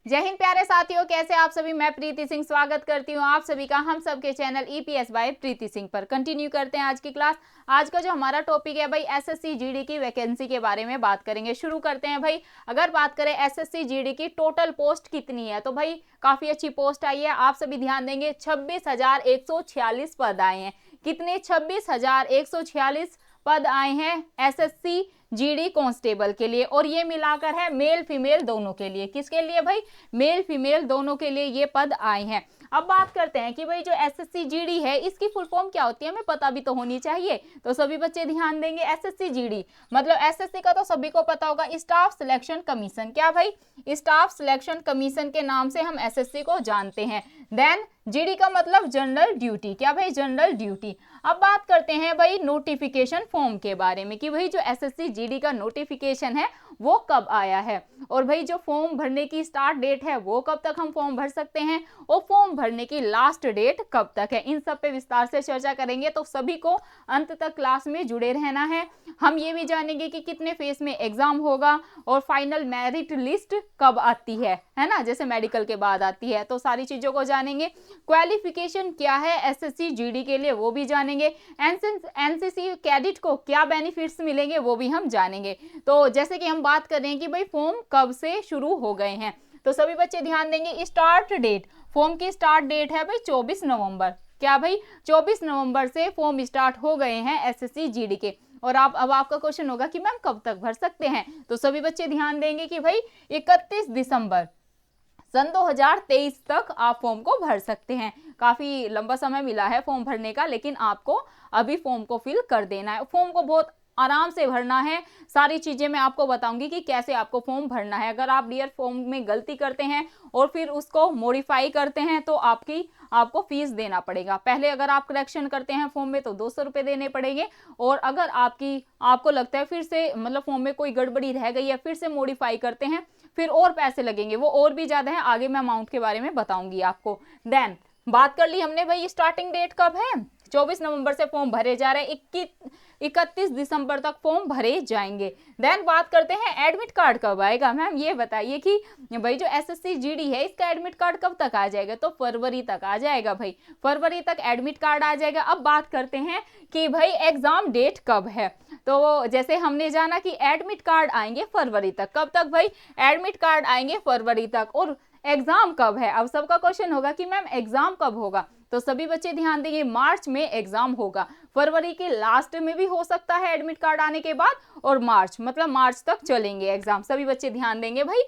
जय हिंद प्यारे साथियों, कैसे आप सभी। मैं प्रीति सिंह स्वागत करती हूँ आप सभी का हम सबके चैनल ईपीएस बाय प्रीति सिंह पर। कंटिन्यू करते हैं आज की क्लास। आज का जो हमारा टॉपिक है भाई एसएससी जीडी की वैकेंसी के बारे में बात करेंगे। शुरू करते हैं भाई। अगर बात करें एसएससी जीडी की टोटल पोस्ट कितनी है, तो भाई काफी अच्छी पोस्ट आई है। आप सभी ध्यान देंगे 26,146 पद आए हैं। कितने? 26,146 पद आए हैं एसएससी जीडी कांस्टेबल के लिए, और ये मिलाकर है मेल फीमेल दोनों के लिए। किसके लिए भाई? मेल फीमेल दोनों के लिए ये पद आए हैं। अब बात करते हैं कि भाई जो एसएससी जीडी है इसकी फुल फॉर्म क्या होती है, हमें पता भी तो होनी चाहिए। तो सभी बच्चे ध्यान देंगे। एसएससी जीडी मतलब एसएससी का तो सभी को पता होगा, स्टाफ सिलेक्शन कमीशन। क्या भाई? स्टाफ सिलेक्शन कमीशन के नाम से हम एसएससी को जानते हैं। देन जीडी का मतलब जनरल ड्यूटी। क्या भाई? General duty. अब बात करते हैं भाई नोटिफिकेशन फॉर्म के बारे में कि भाई जो एसएससी जीडी का नोटिफिकेशन है वो कब आया है, और भाई जो फॉर्म भरने की स्टार्ट डेट है वो कब तक हम फॉर्म भर सकते हैं, और फॉर्म भरने की लास्ट डेट कब तक है। इन सब पे विस्तार से चर्चा करेंगे, तो सभी को अंत तक क्लास में जुड़े रहना है। हम ये भी जानेंगे कि कितने फेज में एग्जाम होगा, और फाइनल मेरिट लिस्ट कब आती है ना, जैसे मेडिकल के बाद आती है। तो सारी चीजों को जानेंगे। क्वालिफिकेशन क्या है एसएससी जीडी के लिए वो भी जानेंगे। एनसीसी कैडेट को क्या बेनिफिट्स मिलेंगे वो भी हम जानेंगे। तो जैसे कि हम बात कर रहे हैं कि भाई फॉर्म कब से शुरू हो गए हैं, तो सभी बच्चे ध्यान देंगे। स्टार्ट डेट, फॉर्म की स्टार्ट डेट है भाई 24 नवंबर। क्या भाई? 24 नवंबर से फॉर्म स्टार्ट हो गए हैं एसएससी जीडी के। और अब आपका क्वेश्चन होगा कि मैम कब तक भर सकते हैं, तो सभी बच्चे ध्यान देंगे कि भाई 31 दिसंबर सन 2023 तक आप फॉर्म को भर सकते हैं। काफी लंबा समय मिला है फॉर्म भरने का, लेकिन आपको अभी फॉर्म को फिल कर देना है। फॉर्म को बहुत आराम से भरना है। सारी चीजें मैं आपको बताऊंगी कि कैसे आपको फॉर्म भरना है। अगर आप डियर फॉर्म में गलती करते हैं और फिर उसको मॉडिफाई करते हैं तो आपको फीस देना पड़ेगा। पहले अगर आप करेक्शन करते हैं फॉर्म में तो 200 रुपये देने पड़ेंगे, और अगर आपको लगता है फिर से मतलब फॉर्म में कोई गड़बड़ी रह गई है, फिर से मॉडिफाई करते हैं, फिर और पैसे लगेंगे, वो और भी ज्यादा है। आगे मैं अमाउंट के बारे में बताऊंगी आपको। देन बात कर ली हमने भाई स्टार्टिंग डेट कब है। 24 नवंबर से फॉर्म भरे जा रहे हैं, 31 दिसंबर तक फॉर्म भरे जाएंगे। देन बात करते हैं एडमिट कार्ड कब आएगा। मैम ये बताइए कि भाई जो एसएससी जीडी है इसका एडमिट कार्ड कब तक आ जाएगा, तो फरवरी तक आ जाएगा भाई। फरवरी तक एडमिट कार्ड आ जाएगा। अब बात करते हैं कि भाई एग्जाम डेट कब है। तो जैसे हमने जाना कि एडमिट कार्ड आएंगे फरवरी तक। कब तक भाई? एडमिट कार्ड आएंगे फरवरी तक। और एग्जाम कब है? अब सबका क्वेश्चन होगा कि मैम एग्जाम कब होगा, तो सभी बच्चे ध्यान देंगे मार्च में एग्जाम होगा। फरवरी के लास्ट में भी हो सकता है एडमिट कार्ड आने के बाद, और मार्च तक चलेंगे एग्जाम। सभी बच्चे ध्यान देंगे भाई।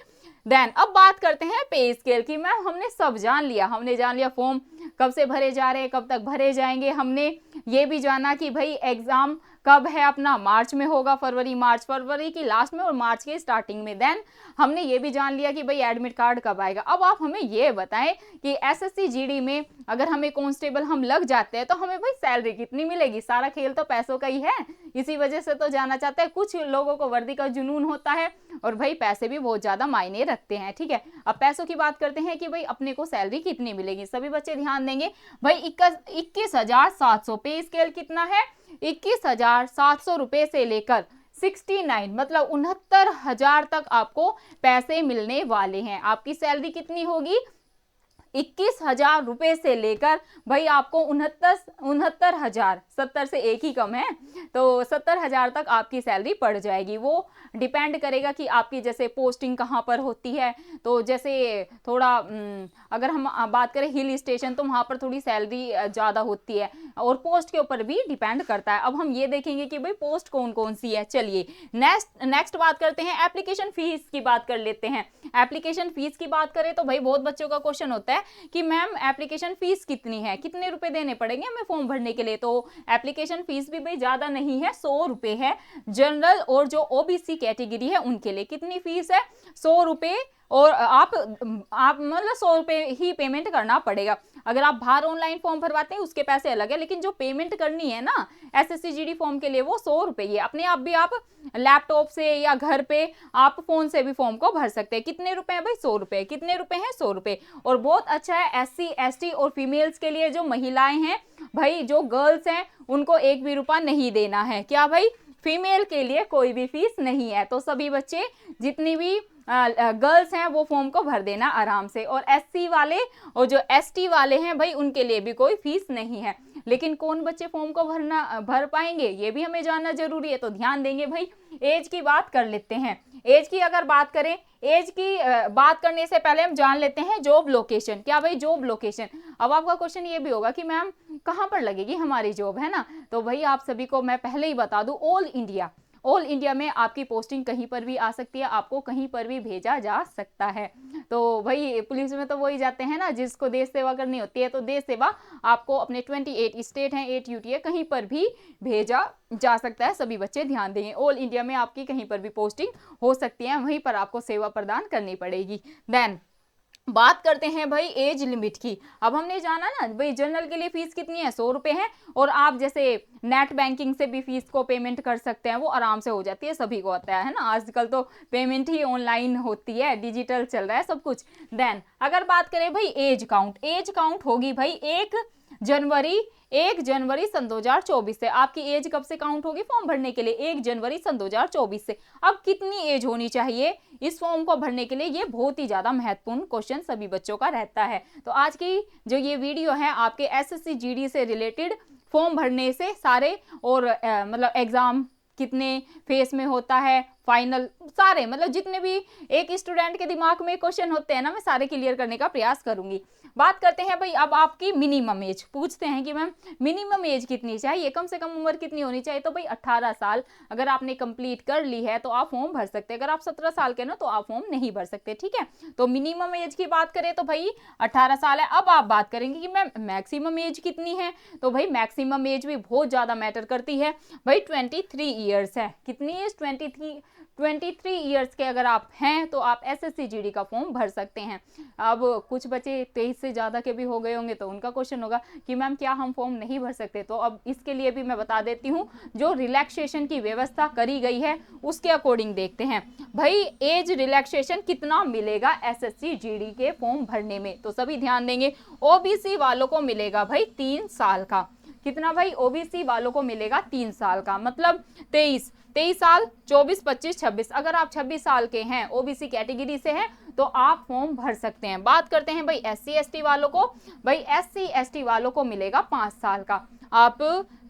देन अब बात करते हैं पे स्केल की। मैम हमने सब जान लिया फॉर्म कब से भरे जा रहे हैं, कब तक भरे जाएंगे। हमने ये भी जाना कि भाई एग्जाम कब है अपना, मार्च में होगा। फरवरी की लास्ट में और मार्च के स्टार्टिंग में। देन हमने ये भी जान लिया कि भाई एडमिट कार्ड कब आएगा। अब आप हमें ये बताएं कि एसएससी जीडी में अगर हमें कांस्टेबल हम लग जाते हैं तो हमें भाई सैलरी कितनी मिलेगी। सारा खेल तो पैसों का ही है, इसी वजह से तो जाना चाहता है। कुछ लोगों को वर्दी का जुनून होता है, और भाई पैसे भी बहुत ज्यादा मायने रखते हैं। ठीक है, अब पैसों की बात करते हैं कि भाई अपने को सैलरी कितनी मिलेगी। सभी बच्चे ध्यान देंगे भाई। 21,700 पे स्केल कितना है? 21,700 रुपए से लेकर 69 मतलब 69,000 तक आपको पैसे मिलने वाले हैं। आपकी सैलरी कितनी होगी? 21,000 रुपए से लेकर भाई आपको 69,000, 70 से एक ही कम है, तो 70,000 तक आपकी सैलरी पड़ जाएगी। वो डिपेंड करेगा कि आपकी जैसे पोस्टिंग कहाँ पर होती है। तो जैसे थोड़ा अगर हम बात करें हिल स्टेशन, तो वहाँ पर थोड़ी सैलरी ज़्यादा होती है, और पोस्ट के ऊपर भी डिपेंड करता है। अब हम ये देखेंगे कि भाई पोस्ट कौन कौन सी है। चलिए नेक्स्ट बात करते हैं, एप्लीकेशन फीस की बात कर लेते हैं। एप्लीकेशन फीस की बात करें तो भाई बहुत बच्चों का क्वेश्चन होता है कि मैम एप्लीकेशन फीस कितनी है, कितने रुपए देने पड़ेंगे हमें फॉर्म भरने के लिए। तो एप्लीकेशन फीस भी भाई ज्यादा नहीं है, 100 रुपए है। जनरल और जो ओबीसी कैटेगरी है उनके लिए कितनी फीस है? 100 रुपए। और आप मतलब 100 रुपए ही पेमेंट करना पड़ेगा। अगर आप बाहर ऑनलाइन फॉर्म भरवाते हैं उसके पैसे अलग है, लेकिन जो पेमेंट करनी है ना एसएससी जीडी फॉर्म के लिए वो 100 रुपए ही है। अपने आप भी आप लैपटॉप से या घर पे आप फोन से भी फॉर्म को भर सकते हैं। कितने रुपए हैं भाई? 100 रुपए। कितने रुपए हैं? 100 रुपए। और बहुत अच्छा है एससी एसटी और फीमेल्स के लिए, जो महिलाएं हैं भाई, जो गर्ल्स हैं, उनको एक भी रुपया नहीं देना है। क्या भाई? फीमेल के लिए कोई भी फीस नहीं है। तो सभी बच्चे जितनी भी गर्ल्स हैं वो फॉर्म को भर देना आराम से, और SC वाले और जो ST वाले हैं भाई उनके लिए भी कोई फीस नहीं है। लेकिन कौन बच्चे फॉर्म को भर पाएंगे ये भी हमें जानना जरूरी है, तो ध्यान देंगे भाई। एज की बात कर लेते हैं। एज की अगर बात करें, एज की बात करने से पहले हम जान लेते हैं जॉब लोकेशन। क्या भाई जॉब लोकेशन, अब आपका क्वेश्चन ये भी होगा कि मैम कहाँ पर लगेगी हमारी जॉब, है ना। तो भाई आप सभी को मैं पहले ही बता दूं, ऑल इंडिया में आपकी पोस्टिंग कहीं पर भी आ सकती है, आपको कहीं पर भी भेजा जा सकता है। तो भाई पुलिस में तो वही जाते हैं ना जिसको देश सेवा करनी होती है, तो देश सेवा आपको अपने 28 स्टेट हैं, 8 यूटी है, कहीं पर भी भेजा जा सकता है। सभी बच्चे ध्यान देंगे, ऑल इंडिया में आपकी कहीं पर भी पोस्टिंग हो सकती है, वहीं पर आपको सेवा प्रदान करनी पड़ेगी। देन बात करते हैं भाई एज लिमिट की। अब हमने जाना ना भाई जनरल के लिए फीस कितनी है, 100 रुपए है, और आप जैसे नेट बैंकिंग से भी फीस को पेमेंट कर सकते हैं, वो आराम से हो जाती है, सभी को आता है ना। आजकल तो पेमेंट ही ऑनलाइन होती है, डिजिटल चल रहा है सब कुछ। देन अगर बात करें भाई एज काउंट होगी भाई 1 जनवरी सन 2024 से। आपकी एज कब से काउंट होगी फॉर्म भरने के लिए, 1 जनवरी सन 2024 से। अब कितनी एज होनी चाहिए इस फॉर्म को भरने के लिए, ये बहुत ही ज्यादा महत्वपूर्ण क्वेश्चन सभी बच्चों का रहता है। तो आज की जो ये वीडियो है आपके SSC GD से रिलेटेड, फॉर्म भरने से सारे और मतलब एग्जाम कितने फेस में होता है, फाइनल, सारे मतलब जितने भी एक स्टूडेंट के दिमाग में क्वेश्चन होते हैं ना, मैं सारे क्लियर करने का प्रयास करूंगी। बात करते हैं भाई अब आपकी मिनिमम एज, पूछते हैं कि मैम मिनिमम एज कितनी चाहिए, कम से कम उम्र कितनी होनी चाहिए। तो भाई 18 साल अगर आपने कंप्लीट कर ली है तो आप फॉर्म भर सकते हैं, अगर आप 17 साल के ना तो आप फॉर्म नहीं भर सकते, ठीक है। तो मिनिमम एज की बात करें तो भाई 18 साल है। अब आप बात करेंगे कि मैम मैक्सिमम एज कितनी है, तो भाई मैक्सिमम एज भी बहुत ज्यादा मैटर करती है भाई, 23 ईयर्स है। कितनी एज, 23 ईयर्स के अगर आप हैं तो आप SSC GD का फॉर्म भर सकते हैं। अब कुछ बच्चे 23 से ज़्यादा के भी हो गए होंगे तो उनका क्वेश्चन होगा कि मैम क्या हम फॉर्म नहीं भर सकते। तो अब इसके लिए भी मैं बता देती हूँ, जो रिलैक्सेशन की व्यवस्था करी गई है उसके अकॉर्डिंग देखते हैं भाई एज रिलैक्सेशन कितना मिलेगा SSC GD के फॉर्म भरने में। तो सभी ध्यान देंगे, OBC वालों को मिलेगा भाई 3 साल का। कितना भाई, OBC वालों को मिलेगा 3 साल का, मतलब 23 साल, 24, 25, 26। अगर आप 26 साल के हैं, OBC कैटेगरी से हैं, तो आप फॉर्म भर सकते हैं। बात करते हैं भाई SC ST वालों को, भाई SC ST वालों को मिलेगा 5 साल का। आप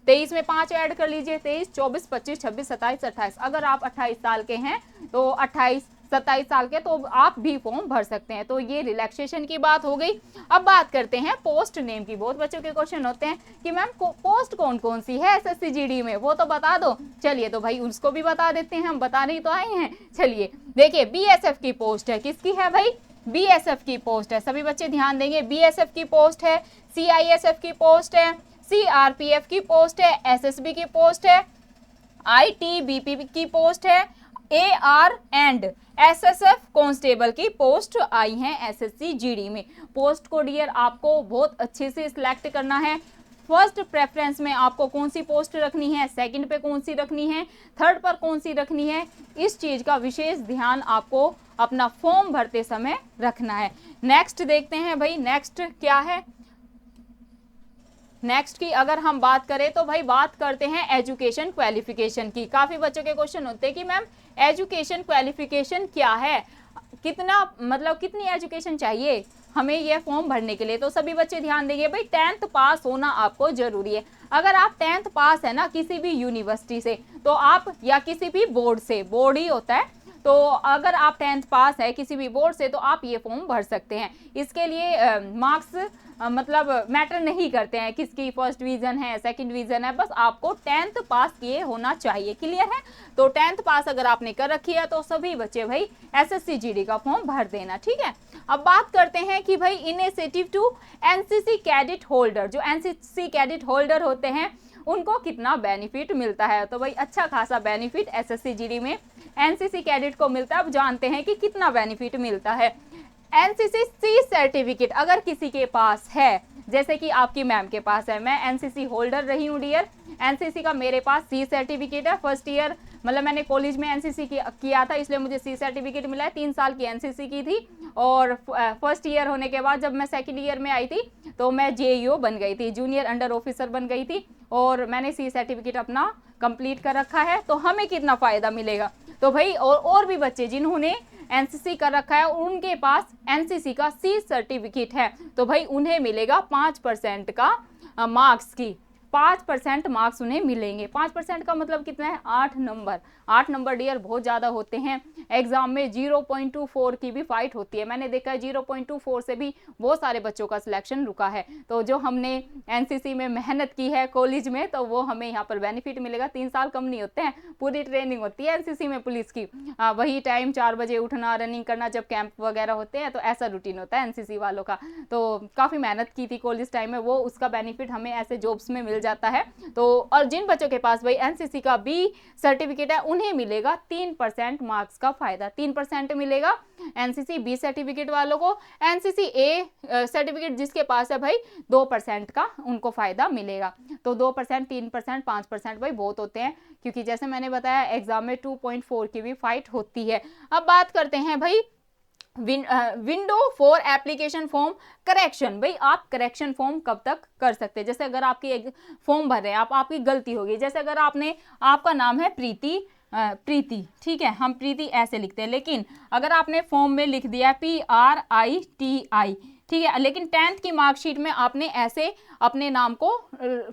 23 में 5 ऐड कर लीजिए, 23, 24, 25, 26, 27, 28। अगर आप 28 साल के हैं तो 28, 27 साल के तो आप भी फॉर्म भर सकते हैं। तो ये रिलैक्सेशन की बात हो गई। अब बात करते हैं पोस्ट नेम की। बहुत बच्चों के क्वेश्चन होते हैं कि मैम पोस्ट कौन कौन सी है SSC GD में, वो तो बता दो। चलिए तो भाई उसको भी बता देते हैं, हम बताने ही तो आए हैं। चलिए देखिए BSF की पोस्ट है, किसकी है भाई, BSF की पोस्ट है। सभी बच्चे ध्यान देंगे, BSF की पोस्ट है, CISF की पोस्ट है, CRPF की पोस्ट है, SSB की पोस्ट है, ITBP की पोस्ट है, AR एंड SSF कांस्टेबल की पोस्ट आई हैं SSC GD में। पोस्ट को डियर आपको बहुत अच्छे से सिलेक्ट करना है। फर्स्ट प्रेफरेंस में आपको कौन सी पोस्ट रखनी है, सेकंड पे कौन सी रखनी है, थर्ड पर कौन सी रखनी है, इस चीज का विशेष ध्यान आपको अपना फॉर्म भरते समय रखना है। नेक्स्ट देखते हैं भाई, नेक्स्ट क्या है। नेक्स्ट की अगर हम बात करें तो भाई बात करते हैं एजुकेशन क्वालिफिकेशन की। काफी बच्चों के क्वेश्चन होते हैं कि मैम एजुकेशन क्वालिफिकेशन क्या है, कितना मतलब कितनी एजुकेशन चाहिए हमें ये फॉर्म भरने के लिए। तो सभी बच्चे ध्यान देंगे भाई 10th पास होना आपको जरूरी है। अगर आप 10th पास है ना किसी भी यूनिवर्सिटी से, तो आप या किसी भी बोर्ड से, बोर्ड ही होता है, तो अगर आप 10th पास है किसी भी बोर्ड से तो आप ये फॉर्म भर सकते हैं। इसके लिए मार्क्स मतलब मैटर नहीं करते हैं, किसकी फर्स्ट डिवीजन है, सेकंड डिवीजन है, बस आपको 10th पास किए होना चाहिए। क्लियर है। तो 10th पास अगर आपने कर रखी है तो सभी बच्चे भाई SSC GD का फॉर्म भर देना, ठीक है। अब बात करते हैं कि भाई initiative to NCC cadet holder, जो NCC कैडेट होल्डर होते हैं उनको कितना बेनिफिट मिलता है। तो भाई अच्छा खासा बेनिफिट SSC GD में NCC कैडेट को मिलता है। अब जानते हैं कि कितना बेनिफिट मिलता है। NCC C सर्टिफिकेट अगर किसी के पास है, जैसे कि आपकी मैम के पास है, मैं NCC होल्डर रही हूँ डियर, NCC का मेरे पास C सर्टिफिकेट है। फर्स्ट ईयर मतलब मैंने कॉलेज में NCC किया था, इसलिए मुझे C सर्टिफिकेट मिला है। 3 साल की NCC की थी, और फर्स्ट ईयर होने के बाद जब मैं सेकंड ईयर में आई थी तो मैं JEO बन गई थी, जूनियर अंडर ऑफिसर बन गई थी, और मैंने C सर्टिफिकेट अपना कंप्लीट कर रखा है। तो हमें कितना फ़ायदा मिलेगा, तो भाई और भी बच्चे जिन्होंने एनसीसी कर रखा है और उनके पास एनसीसी का सी सर्टिफिकेट है, तो भाई उन्हें मिलेगा 5% का मार्क्स की 5% मार्क्स उन्हें मिलेंगे। 5% का मतलब कितना है? 8 नंबर। 8 नंबर डियर बहुत ज़्यादा होते हैं। एग्जाम में 0.24 की भी फाइट होती है, मैंने देखा है 0.24 से भी बहुत सारे बच्चों का सिलेक्शन रुका है। तो जो हमने एनसीसी में मेहनत की है कॉलेज में, तो वो हमें यहाँ पर बेनिफिट मिलेगा। 3 साल कम नहीं होते हैं, पूरी ट्रेनिंग होती है एनसीसी में पुलिस की। वही टाइम 4 बजे उठना, रनिंग करना, जब कैंप वगैरह होते हैं तो ऐसा रूटीन होता है एनसीसी वालों का। तो काफ़ी मेहनत की थी कॉलेज टाइम में, वो उसका बेनिफिट हमें ऐसे जॉब्स में मिल जाता है। तो और जिन बच्चों के पास भाई एनसीसी का बी सर्टिफिकेट है उन्हें मिलेगा 3% मार्क्स का फायदा। 3% मिलेगा एनसीसी बी सर्टिफिकेट वालों को। एनसीसी ए सर्टिफिकेट जिसके पास है भाई 2% का उनको फायदा मिलेगा। तो 2%, 3%, 5% भाई बहुत होते हैं, क्योंकि जैसे मैंने बताया एग्जाम में 2.4 की भी फाइट होती है। अब बात करते हैं भाई window for application form correction. भाई आप करेक्शन फॉर्म कब तक कर सकते हैं? जैसे अगर आपकी फॉर्म भर रहे हैं, आपकी गलती होगी, जैसे अगर आपका नाम है प्रीति, ठीक है, हम प्रीति ऐसे लिखते हैं, लेकिन अगर आपने फॉर्म में लिख दिया PRITI, ठीक है, लेकिन 10th की मार्कशीट में आपने ऐसे अपने नाम को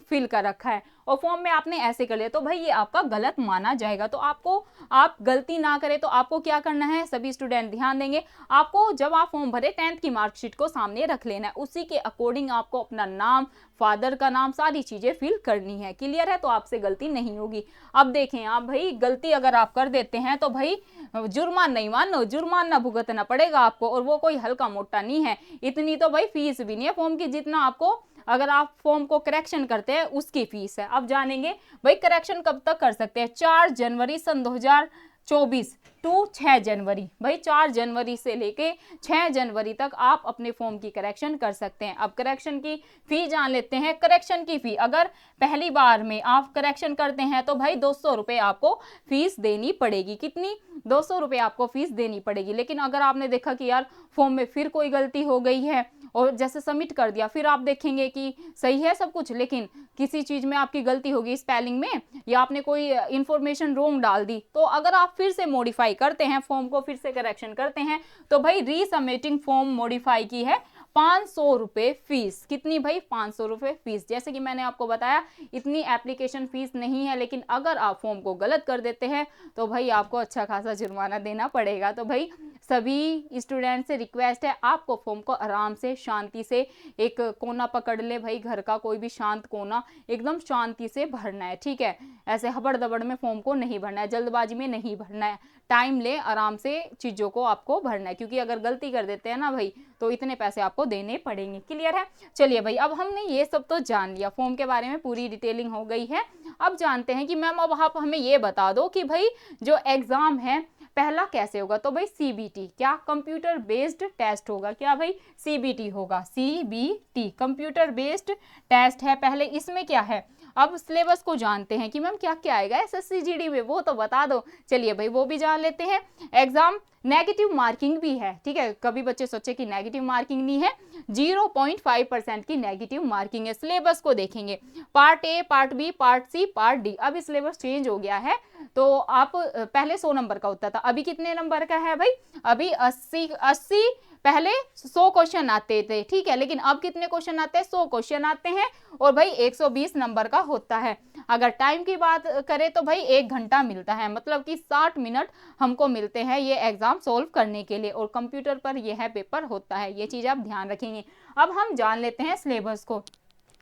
फिल कर रखा है और फॉर्म में आपने ऐसे कर लिया, तो भाई ये आपका गलत माना जाएगा। तो आप गलती ना करें तो आपको क्या करना है, सभी स्टूडेंट ध्यान देंगे, आपको जब आप फॉर्म भरे 10th की मार्कशीट को सामने रख लेना है, उसी के अकॉर्डिंग आपको अपना नाम, फादर का नाम, सारी चीजें फिल करनी है। क्लियर है? तो आपसे गलती नहीं होगी। अब देखें आप भाई गलती अगर आप कर देते हैं तो भाई जुर्माना भुगतना पड़ेगा आपको, और वो कोई हल्का मोटा नहीं है। इतनी तो भाई फीस भी नहीं है फॉर्म की जितना आपको अगर आप फॉर्म को करेक्शन करते हैं उसकी फीस है। अब जानेंगे भाई करेक्शन कब तक कर सकते हैं। 4 जनवरी सन 2024 टू 6 जनवरी, भाई 4 जनवरी से लेके 6 जनवरी तक आप अपने फॉर्म की करेक्शन कर सकते हैं। अब करेक्शन की फी जान लेते हैं। करेक्शन की फी अगर पहली बार में आप करेक्शन करते हैं तो भाई 200 रुपये आपको फीस देनी पड़ेगी। कितनी? 200 रुपये आपको फीस देनी पड़ेगी। लेकिन अगर आपने देखा कि यार फॉर्म में फिर कोई गलती हो गई है और जैसे सबमिट कर दिया, फिर आप देखेंगे कि सही है सब कुछ, लेकिन किसी चीज़ में आपकी गलती होगी, स्पेलिंग में, या आपने कोई इन्फॉर्मेशन रॉन्ग डाल दी, तो अगर आप फिर से मॉडिफाई करते हैं फॉर्म को, फिर से करेक्शन करते हैं, तो भाई रीसबमिटिंग फॉर्म मॉडिफाई की है 500 रुपये फीस। कितनी भाई? 500 रुपये फीस। जैसे कि मैंने आपको बताया इतनी एप्लीकेशन फीस नहीं है, लेकिन अगर आप फॉर्म को गलत कर देते हैं तो भाई आपको अच्छा खासा जुर्माना देना पड़ेगा। तो भाई सभी स्टूडेंट से रिक्वेस्ट है, आपको फॉर्म को आराम से शांति से एक कोना पकड़ ले भाई, घर का कोई भी शांत कोना, एकदम शांति से भरना है, ठीक है। ऐसे हबड़ दबड़ में फॉर्म को नहीं भरना है, जल्दबाजी में नहीं भरना है, टाइम ले आराम से चीज़ों को आपको भरना है, क्योंकि अगर गलती कर देते हैं ना भाई तो इतने पैसे आपको देने पड़ेंगे। क्लियर है? चलिए भाई, अब हमने ये सब तो जान लिया, फॉर्म के बारे में पूरी डिटेलिंग हो गई है। अब जानते हैं कि मैम अब आप हमें ये बता दो कि भाई जो एग्ज़ाम है पहला कैसे होगा। तो भाई CBT, क्या? कंप्यूटर बेस्ड टेस्ट होगा। क्या भाई? CBT होगा, CBT कंप्यूटर बेस्ड टेस्ट है पहले। इसमें क्या है, अब सिलेबस को जानते हैं कि मैम क्या क्या आएगा SSC GD में, वो तो बता दो। चलिए भाई वो भी जान लेते हैं। एग्जाम नेगेटिव मार्किंग भी है, ठीक है, कभी बच्चे सोचे कि नेगेटिव मार्किंग नहीं है, 0.5% की नेगेटिव मार्किंग है। सिलेबस को देखेंगे, part A, part B, part C, part D। अब सिलेबस चेंज हो गया है, तो आप पहले 100 नंबर का होता था, अभी कितने नंबर का है भाई? अभी 80 पहले 100 क्वेश्चन आते थे, ठीक है, लेकिन अब कितने क्वेश्चन आते हैं? 100 क्वेश्चन आते हैं, और भाई 120 नंबर का होता है। अगर टाइम की बात करें तो भाई 1 घंटा मिलता है, मतलब कि 60 मिनट हमको मिलते हैं ये एग्जाम सोल्व करने के लिए, और कंप्यूटर पर यह है पेपर होता है, ये चीज़ आप ध्यान रखेंगे। अब हम जान लेते हैं सिलेबस को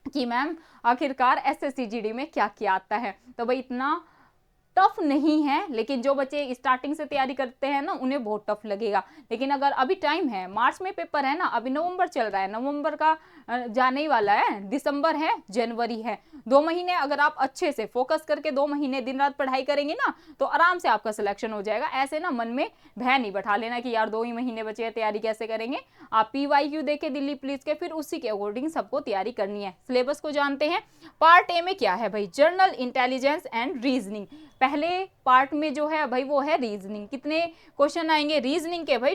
कि मैम आखिरकार SSC GD में क्या क्या आता है। तो भाई इतना टफ नहीं है, लेकिन जो बच्चे स्टार्टिंग से तैयारी करते हैं ना उन्हें बहुत टफ लगेगा। लेकिन अगर अभी टाइम है, मार्च में पेपर है ना, अभी नवंबर चल रहा है, नवंबर का जाने ही वाला है, दिसंबर है, जनवरी है, 2 महीने अगर आप अच्छे से फोकस करके 2 महीने दिन रात पढ़ाई करेंगे ना तो आराम से आपका सिलेक्शन हो जाएगा। ऐसे ना मन में भय नहीं बैठा लेना कि यार 2 ही महीने बचे हैं, तैयारी कैसे करेंगे। आप PYQ देखे दिल्ली पुलिस के, फिर उसी के अकॉर्डिंग सबको तैयारी करनी है। सिलेबस को जानते हैं। पार्ट A में क्या है भाई? Journal intelligence and reasoning. पहले पार्ट में जो है भाई वो है रीजनिंग। कितने क्वेश्चन आएंगे रीजनिंग के भाई?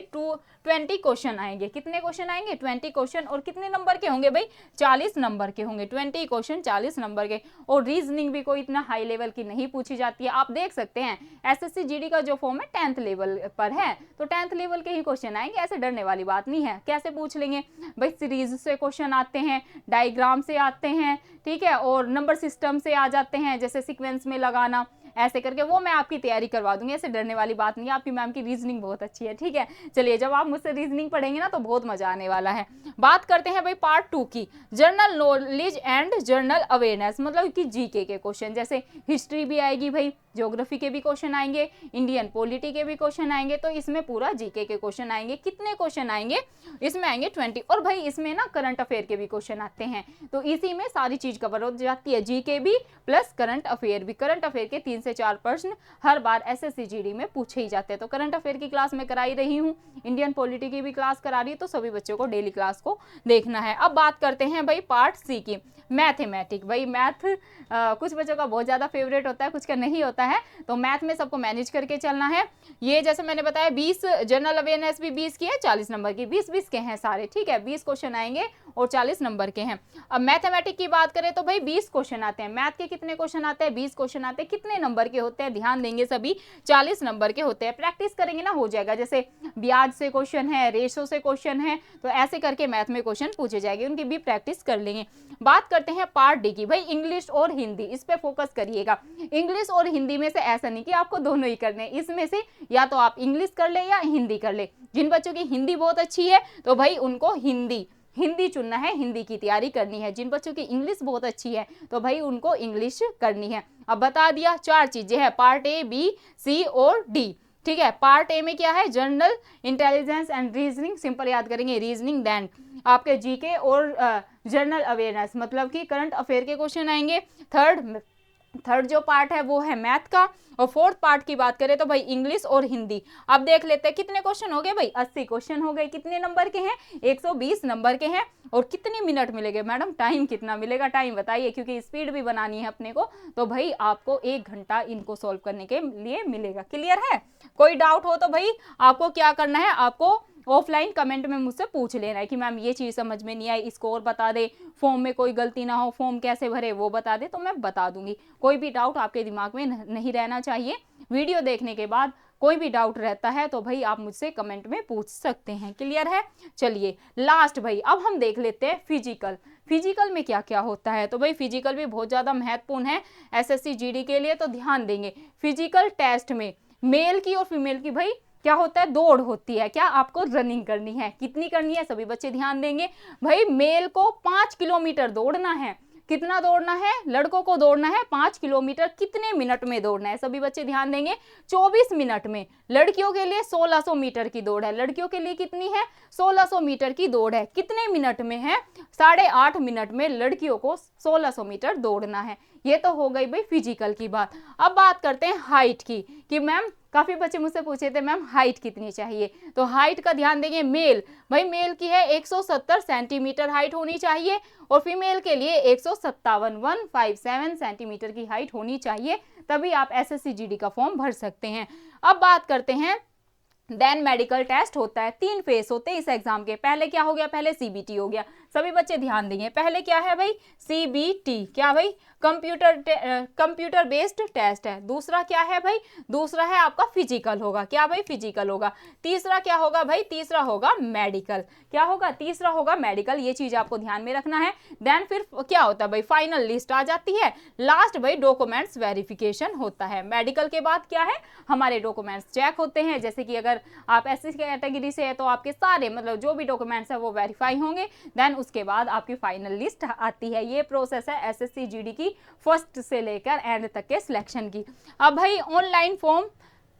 20 क्वेश्चन आएंगे। कितने क्वेश्चन आएंगे? 20 क्वेश्चन। और कितने नंबर के होंगे भाई? 40 नंबर के होंगे। 20 क्वेश्चन 40 नंबर के। और रीजनिंग भी कोई इतना हाई लेवल की नहीं पूछी जाती है। आप देख सकते हैं एसएससी जीडी का जो फॉर्म है 10th लेवल पर है, तो 10th लेवल के ही क्वेश्चन आएंगे, ऐसे डरने वाली बात नहीं है। कैसे पूछ लेंगे भाई? सीरीज से क्वेश्चन आते हैं, डायग्राम से आते हैं, ठीक है, और नंबर सिस्टम से आ जाते हैं, जैसे सीक्वेंस में लगाना, ऐसे करके वो मैं आपकी तैयारी करवा दूंगी। ऐसे डरने वाली बात नहीं है। आपकी मैम की रीजनिंग बहुत अच्छी है, ठीक है। चलिए, जब आप मुझसे रीजनिंग पढ़ेंगे ना तो बहुत मजा आने वाला है। बात करते हैं भाई पार्ट 2 की, general knowledge and general awareness, मतलब कि जीके के क्वेश्चन। जैसे हिस्ट्री भी आएगी भाई, ज्योग्राफी के भी क्वेश्चन आएंगे, इंडियन पॉलिटी के भी क्वेश्चन आएंगे, तो इसमें पूरा जीके के क्वेश्चन आएंगे। कितने क्वेश्चन आएंगे? इसमें आएंगे 20। और भाई इसमें ना करंट अफेयर के भी क्वेश्चन आते हैं, तो इसी में सारी चीज कवर हो जाती है, जीके भी प्लस करंट अफेयर भी। करंट अफेयर के 3 से 4 प्रश्न हर बार एसएससी जीडी में पूछे ही जाते हैं। तो करंट अफेयर की क्लास में कराई रही हूँ, इंडियन पॉलिटी की भी क्लास करा रही है, तो सभी बच्चों को डेली क्लास को देखना है। अब बात करते हैं भाई पार्ट सी की, मैथमेटिक। भाई मैथ कुछ बच्चों का बहुत ज़्यादा फेवरेट होता है, कुछ का नहीं होता है, तो मैथ में सबको मैनेज करके चलना है। ये जैसे मैंने बताया 20 जनरल अवेयरनेस भी 20 की है, 40 नंबर की, 20-20 के हैं सारे, ठीक है। 20 क्वेश्चन आएंगे और 40 नंबर के हैं। अब मैथमेटिक की बात करें तो भाई 20 क्वेश्चन आते हैं। मैथ के कितने क्वेश्चन आते हैं? 20 क्वेश्चन आते हैं। कितने नंबर के होते हैं? ध्यान देंगे सभी, 40 नंबर के होते हैं। प्रैक्टिस करेंगे ना हो जाएगा। जैसे ब्याज से क्वेश्चन है, रेशो से क्वेश्चन है, तो ऐसे करके मैथ में क्वेश्चन पूछे जाएंगे, उनकी भी प्रैक्टिस कर लेंगे। बात करते हैं पार्ट डी की, भाई इंग्लिश और हिंदी, इस पे फोकस करिएगा। इंग्लिश और हिंदी में से ऐसा नहीं कि आपको दोनों ही करने हैं, इसमें से या तो आप इंग्लिश कर ले या हिंदी कर ले। जिन बच्चों की हिंदी बहुत अच्छी है तो भाई उनको हिंदी चुनना है, हिंदी की तैयारी करनी है। जिन बच्चों की इंग्लिश बहुत अच्छी है तो भाई उनको इंग्लिश करनी है। अब बता दिया 4 चीजें हैं, पार्ट ए, बी, सी और डी, ठीक है। पार्ट ए में क्या है? General intelligence and reasoning, simple याद करेंगे रीजनिंग। देन आपके जीके और जनरल अवेयरनेस, मतलब कि करंट अफेयर के क्वेश्चन आएंगे। थर्ड जो पार्ट है वो है मैथ का। और फोर्थ पार्ट की बात करें तो भाई इंग्लिश और हिंदी। अब देख लेते हैं कितने क्वेश्चन हो गए भाई? 80 क्वेश्चन हो गए। कितने नंबर के हैं? 120 नंबर के हैं। और कितने मिनट मिलेंगे मैडम? टाइम कितना मिलेगा? टाइम बताइए, क्योंकि स्पीड भी बनानी है अपने को, तो भाई आपको 1 घंटा इनको सॉल्व करने के लिए मिलेगा। क्लियर है? कोई डाउट हो तो भाई आपको क्या करना है, आपको ऑफलाइन कमेंट में मुझसे पूछ लेना है कि मैम ये चीज़ समझ में नहीं आई, इसको और बता दे, फॉर्म में कोई गलती ना हो, फॉर्म कैसे भरे वो बता दे, तो मैं बता दूंगी। कोई भी डाउट आपके दिमाग में नहीं रहना चाहिए। वीडियो देखने के बाद कोई भी डाउट रहता है तो भाई आप मुझसे कमेंट में पूछ सकते हैं। क्लियर है? चलिए लास्ट भाई अब हम देख लेते हैं फिजिकल में क्या क्या होता है। तो भाई फिजिकल भी बहुत ज़्यादा महत्वपूर्ण है एसएससी जीडी के लिए, तो ध्यान देंगे। फिजिकल टेस्ट में मेल की और फीमेल की भाई क्या होता है? दौड़ होती है। क्या? आपको रनिंग करनी है। कितनी करनी है? सभी बच्चे ध्यान देंगे भाई। मेल को 5 किलोमीटर दौड़ना है। कितना दौड़ना है? लड़कों को दौड़ना है 5 किलोमीटर। कितने मिनट में दौड़ना है? सभी बच्चे ध्यान देंगे, 24 मिनट में। लड़कियों के लिए 1600 मीटर की दौड़ है। लड़कियों के लिए कितनी है? 1600 मीटर की दौड़ है। कितने मिनट में है? 8.5 मिनट में लड़कियों को 1600 मीटर दौड़ना है। ये तो हो गई भाई फिजिकल की बात। अब बात करते हैं हाइट की, कि मैम काफी बच्चे मुझसे पूछे थे मैम हाइट कितनी चाहिए, तो हाइट का ध्यान देंगे। मेल भाई मेल की है 170 सेंटीमीटर हाइट होनी चाहिए, और फीमेल के लिए 157 सेंटीमीटर की हाइट होनी चाहिए, तभी आप एसएससी जीडी का फॉर्म भर सकते हैं। अब बात करते हैं देन मेडिकल टेस्ट होता है। 3 फेस होते हैं इस एग्जाम के। पहले क्या हो गया? पहले सीबीटी हो गया। सभी बच्चे ध्यान देंगे, पहले क्या है भाई? सीबीटी। क्या भाई? कंप्यूटर बेस्ड टेस्ट है। दूसरा क्या है भाई? दूसरा है आपका फिजिकल होगा। क्या भाई? फिजिकल होगा। तीसरा क्या होगा भाई? तीसरा होगा मेडिकल। क्या होगा? तीसरा होगा मेडिकल। ये चीज आपको ध्यान में रखना है। देन फिर क्या होता है भाई? फाइनल लिस्ट आ जाती है। लास्ट भाई डॉक्यूमेंट्स वेरिफिकेशन होता है। मेडिकल के बाद क्या है? हमारे डॉक्यूमेंट्स चेक होते हैं। जैसे कि अगर आप एससी कैटेगरी से है तो आपके सारे मतलब जो भी डॉक्यूमेंट्स है वो वेरीफाई होंगे। देन उसके बाद आपकी फाइनल लिस्ट आती है। ये प्रोसेस है एसएससी जीडी की फर्स्ट से लेकर एंड तक के सिलेक्शन की। अब भाई ऑनलाइन फॉर्म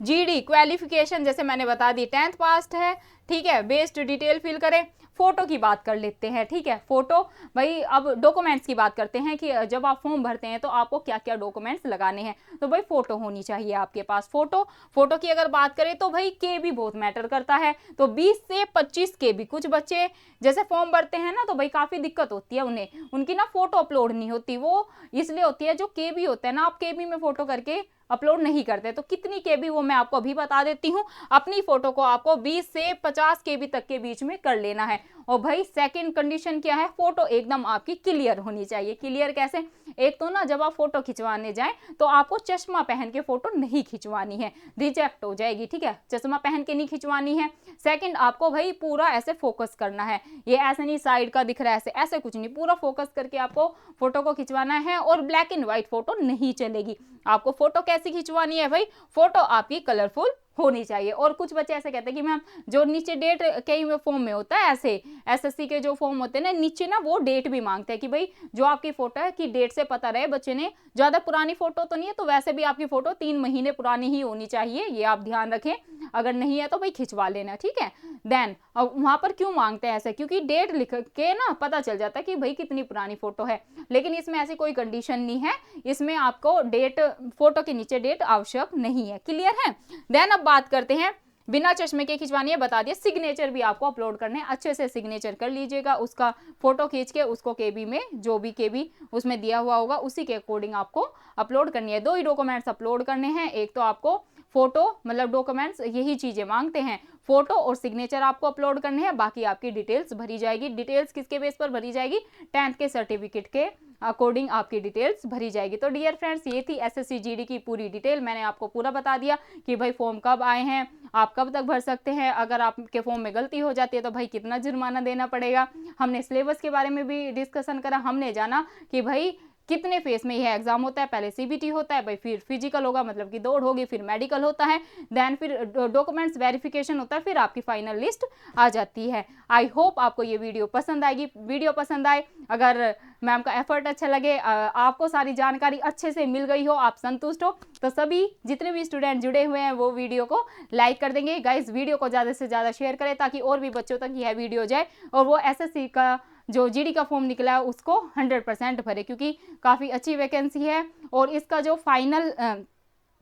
जीडी क्वालिफिकेशन जैसे मैंने बता दी 10th पास है, ठीक है। बेस्ड डिटेल फिल करें। फोटो की बात कर लेते हैं, ठीक है। फोटो भाई अब डॉक्यूमेंट्स की बात करते हैं कि जब आप फॉर्म भरते हैं तो आपको क्या क्या डॉक्यूमेंट्स लगाने हैं। तो भाई फोटो होनी चाहिए आपके पास। फोटो की अगर बात करें तो भाई के भी बहुत मैटर करता है। तो 20 से 25 के भी। कुछ बच्चे जैसे फॉर्म भरते हैं ना तो भाई काफी दिक्कत होती है उन्हें, उनकी ना फोटो अपलोड नहीं होती। वो इसलिए होती है जो के भी होता है ना, आप के भी में फोटो करके अपलोड नहीं करते। तो कितनी केबी वो मैं आपको अभी बता देती हूँ। अपनी फोटो को आपको 20 से 50 केबी तक के बीच में कर लेना है। और भाई सेकंड कंडीशन क्या है, फोटो एकदम आपकी क्लियर होनी चाहिए। क्लियर कैसे, एक तो ना जब आप फोटो खिंचवाने जाएं तो आपको चश्मा पहन के फोटो नहीं खिंचवानी है, रिजेक्ट हो जाएगी, ठीक है, चश्मा पहन के नहीं खिंचवानी है। सेकंड, आपको भाई पूरा ऐसे फोकस करना है, ये ऐसे नहीं साइड का दिख रहा है ऐसे, ऐसे कुछ नहीं, पूरा फोकस करके आपको फोटो को खिंचवाना है। और ब्लैक एंड व्हाइट फोटो नहीं चलेगी। आपको फोटो कैसी खिंचवानी है भाई, फोटो आपकी कलरफुल होनी चाहिए। और कुछ बच्चे ऐसे कहते हैं कि मैम जो नीचे डेट कई फॉर्म में होता है, ऐसे एसएससी के जो फॉर्म होते हैं ना, नीचे ना वो डेट भी मांगते हैं कि भाई जो आपकी फोटो है कि डेट से पता रहे बच्चे ने, ज्यादा पुरानी फोटो तो नहीं है, तो वैसे भी आपकी फोटो 3 महीने पुरानी ही होनी चाहिए, ये आप ध्यान रखें। अगर नहीं है तो भाई खिंचवा लेना, ठीक है। देन वहां पर क्यों मांगते हैं ऐसे, क्योंकि डेट लिख के ना पता चल जाता है कि भाई कितनी पुरानी फोटो है। लेकिन इसमें ऐसी कोई कंडीशन नहीं है, इसमें आपको डेट, फोटो के नीचे डेट आवश्यक नहीं है। क्लियर है। देन अब बात करते हैं, बिना चश्मे के खिंचवानी है, बता दिया। सिग्नेचर भी आपको अपलोड करने, अच्छे से सिग्नेचर कर लीजिएगा, उसका फोटो खींच के उसको केबी में, जो भी केबी उसमें दिया हुआ होगा उसी के अकॉर्डिंग आपको अपलोड करनी है। 2 ही डॉक्यूमेंट्स अपलोड करने हैं, एक तो आपको फोटो, मतलब डॉक्यूमेंट्स यही चीजें मांगते हैं, फोटो और सिग्नेचर आपको अपलोड करने हैं, बाकी आपकी डिटेल्स भरी जाएगी। डिटेल्स किसके बेस पर भरी जाएगी, 10th के सर्टिफिकेट के अकॉर्डिंग आपकी डिटेल्स भरी जाएगी। तो डियर फ्रेंड्स, ये थी एसएससी जीडी की पूरी डिटेल। मैंने आपको पूरा बता दिया कि भाई फॉर्म कब आए हैं, आप कब तक भर सकते हैं, अगर आपके फॉर्म में गलती हो जाती है तो भाई कितना जुर्माना देना पड़ेगा। हमने सिलेबस के बारे में भी डिस्कशन करा, हमने जाना कि भाई कितने फेस में यह एग्जाम होता है। पहले सीबीटी होता है भाई, फिर फिजिकल होगा मतलब कि दौड़ होगी, फिर मेडिकल होता है, देन फिर डॉक्यूमेंट्स वेरिफिकेशन होता है, फिर आपकी फाइनल लिस्ट आ जाती है। आई होप आपको ये वीडियो पसंद आएगी। वीडियो पसंद आए, अगर मैम का एफर्ट अच्छा लगे, आपको सारी जानकारी अच्छे से मिल गई हो, आप संतुष्ट हो, तो सभी जितने भी स्टूडेंट जुड़े हुए हैं वो वीडियो को लाइक कर देंगे। गाइस वीडियो को ज़्यादा से ज़्यादा शेयर करें ताकि और भी बच्चों तक यह वीडियो जाए और वो एसएससी का जो जीडी का फॉर्म निकला है उसको 100% भरे, क्योंकि काफ़ी अच्छी वैकेंसी है। और इसका जो फाइनल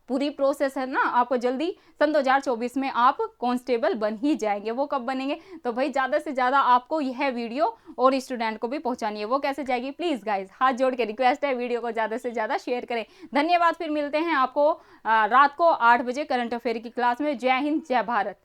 पूरी प्रोसेस है ना, आपको जल्दी सन 2024 में आप कांस्टेबल बन ही जाएंगे। वो कब बनेंगे, तो भाई ज़्यादा से ज़्यादा आपको यह वीडियो और स्टूडेंट को भी पहुंचानी है। वो कैसे जाएगी, प्लीज़ गाइज हाथ जोड़ के रिक्वेस्ट है, वीडियो को ज़्यादा से ज़्यादा शेयर करें। धन्यवाद। फिर मिलते हैं आपको रात को 8 बजे करंट अफेयर की क्लास में। जय हिंद, जय भारत।